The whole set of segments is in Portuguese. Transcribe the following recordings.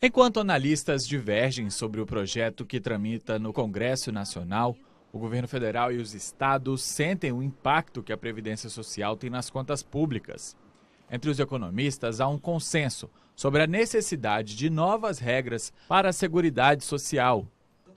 Enquanto analistas divergem sobre o projeto que tramita no Congresso Nacional, o governo federal e os estados sentem o impacto que a Previdência Social tem nas contas públicas. Entre os economistas, há um consenso sobre a necessidade de novas regras para a Seguridade Social.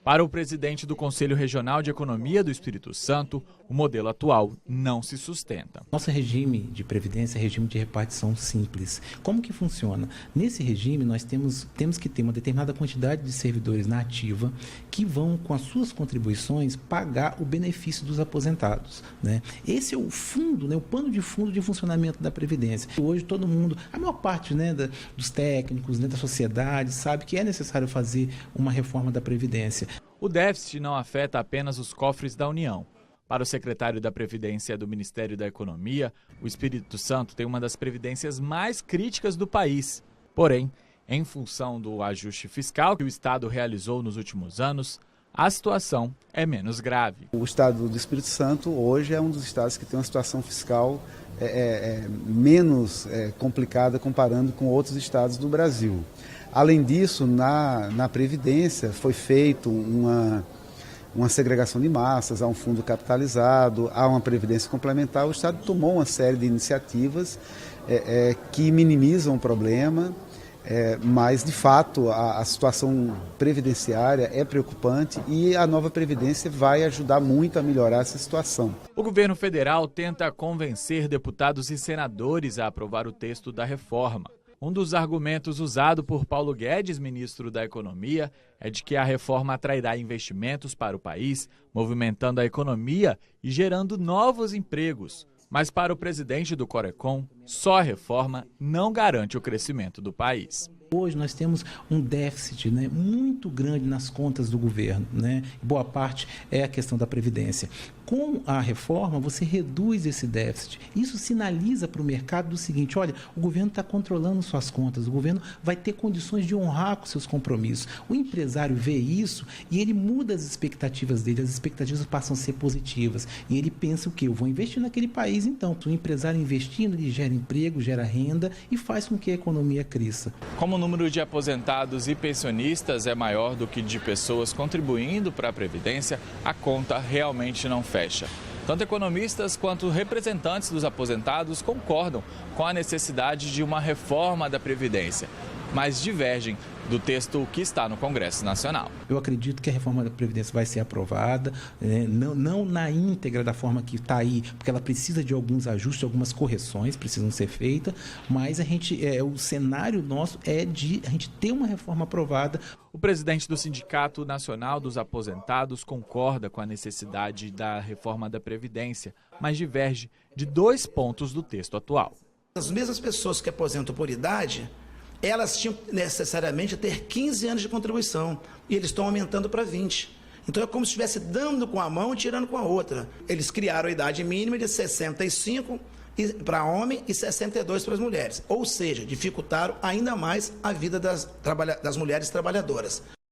Para o presidente do Conselho Regional de Economia do Espírito Santo, o modelo atual não se sustenta. Nosso regime de previdência é regime de repartição simples. Como que funciona? Nesse regime, nós temos que ter uma determinada quantidade de servidores na ativa que vão, com as suas contribuições, pagar o benefício dos aposentados, né? Esse é o fundo, né, o pano de fundo de funcionamento da Previdência. Hoje todo mundo, a maior parte, né, dos técnicos, né, da sociedade, sabe que é necessário fazer uma reforma da Previdência. O déficit não afeta apenas os cofres da União. Para o secretário da Previdência do Ministério da Economia, o Espírito Santo tem uma das previdências mais críticas do país. Porém, em função do ajuste fiscal que o Estado realizou nos últimos anos, a situação é menos grave. O Estado do Espírito Santo hoje é um dos estados que tem uma situação fiscal menos complicada comparando com outros estados do Brasil. Além disso, na Previdência foi feito uma segregação de massas, há um fundo capitalizado, há uma Previdência complementar. O Estado tomou uma série de iniciativas que minimizam o problema, mas, de fato, a situação previdenciária é preocupante e a nova Previdência vai ajudar muito a melhorar essa situação. O governo federal tenta convencer deputados e senadores a aprovar o texto da reforma. Um dos argumentos usado por Paulo Guedes, ministro da Economia, é de que a reforma atrairá investimentos para o país, movimentando a economia e gerando novos empregos. Mas para o presidente do Corecon, só a reforma não garante o crescimento do país. Hoje nós temos um déficit, né, muito grande nas contas do governo, né? Boa parte é a questão da Previdência. Com a reforma, você reduz esse déficit. Isso sinaliza para o mercado do seguinte: olha, o governo está controlando suas contas, o governo vai ter condições de honrar com seus compromissos. O empresário vê isso e ele muda as expectativas dele, as expectativas passam a ser positivas. E ele pensa o quê? Eu vou investir naquele país então. O empresário investindo, ele gera emprego, gera renda e faz com que a economia cresça. Como o número de aposentados e pensionistas é maior do que de pessoas contribuindo para a Previdência, a conta realmente não fecha. Tanto economistas quanto representantes dos aposentados concordam com a necessidade de uma reforma da Previdência, mas divergem do texto que está no Congresso Nacional. Eu acredito que a reforma da Previdência vai ser aprovada, não na íntegra da forma que está aí, porque ela precisa de alguns ajustes, algumas correções precisam ser feitas, mas o cenário nosso é de a gente ter uma reforma aprovada. O presidente do Sindicato Nacional dos Aposentados concorda com a necessidade da reforma da Previdência, mas diverge de 2 pontos do texto atual. As mesmas pessoas que aposentam por idade, elas tinham necessariamente a ter 15 anos de contribuição e eles estão aumentando para 20. Então é como se estivesse dando com a mão e tirando com a outra. Eles criaram a idade mínima de 65 para homem e 62 para as mulheres. Ou seja, dificultaram ainda mais a vida das mulheres trabalhadoras.